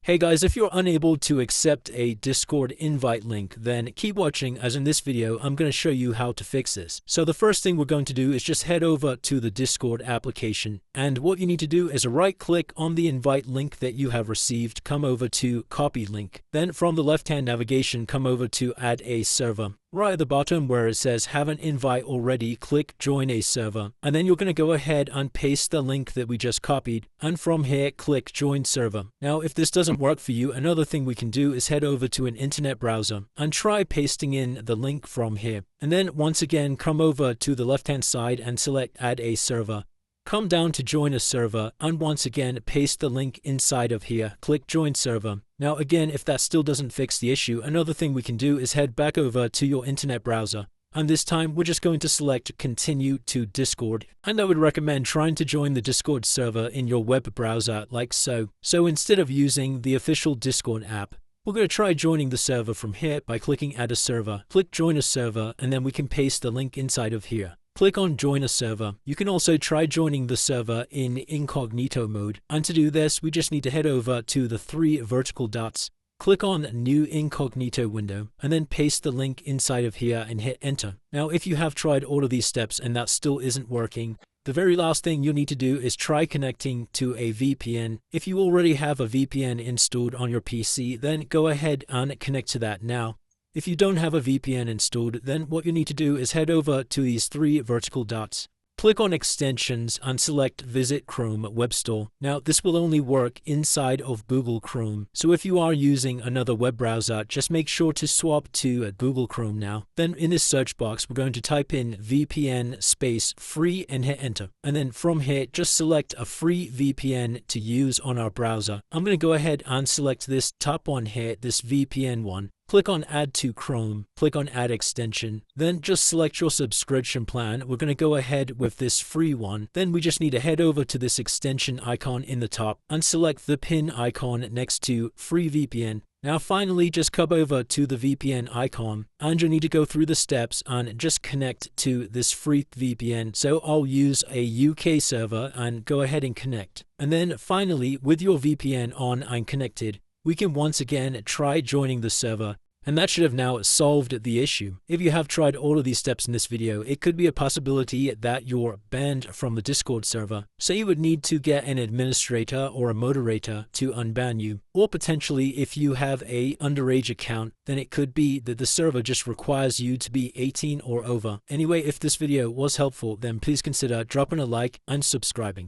Hey guys, if you're unable to accept a Discord invite link, then keep watching, as in this video I'm going to show you how to fix this. So the first thing we're going to do is just head over to the Discord application, and what you need to do is right click on the invite link that you have received, come over to copy link, then from the left hand navigation come over to add a server. Right at the bottom where it says have an invite already, click join a server, and then you're going to go ahead and paste the link that we just copied, and from here click join server. Now if this doesn't work for you, another thing we can do is head over to an internet browser and try pasting in the link from here, and then once again come over to the left hand side and select add a server. Come down to join a server and once again paste the link inside of here, click join server. Now again, if that still doesn't fix the issue, another thing we can do is head back over to your internet browser, and this time we're just going to select continue to Discord, and I would recommend trying to join the Discord server in your web browser like so. So instead of using the official Discord app, we're going to try joining the server from here by clicking add a server, click join a server, and then we can paste the link inside of here. Click on join a server. You can also try joining the server in incognito mode, and to do this we just need to head over to the three vertical dots, click on new incognito window, and then paste the link inside of here and hit enter. Now if you have tried all of these steps and that still isn't working, the very last thing you'll need to do is try connecting to a VPN. If you already have a VPN installed on your PC, then go ahead and connect to that now. If you don't have a VPN installed, then what you need to do is head over to these three vertical dots. Click on extensions and select visit Chrome Web Store. Now this will only work inside of Google Chrome, so if you are using another web browser, just make sure to swap to Google Chrome now. Then in this search box we're going to type in VPN space free and hit enter, and then from here just select a free VPN to use on our browser. I'm going to go ahead and select this top one here, this VPN one. Click on add to Chrome, click on add extension, then just select your subscription plan. We're going to go ahead with this free one. Then we just need to head over to this extension icon in the top and select the pin icon next to free VPN. Now finally just come over to the VPN icon and you need to go through the steps and just connect to this free VPN. So I'll use a UK server and go ahead and connect. And then finally, with your VPN on and connected, we can once again try joining the server, and that should have now solved the issue. If you have tried all of these steps in this video, it could be a possibility that you're banned from the Discord server. So you would need to get an administrator or a moderator to unban you. Or potentially if you have a underage account, then it could be that the server just requires you to be 18 or over. Anyway, if this video was helpful, then please consider dropping a like and subscribing.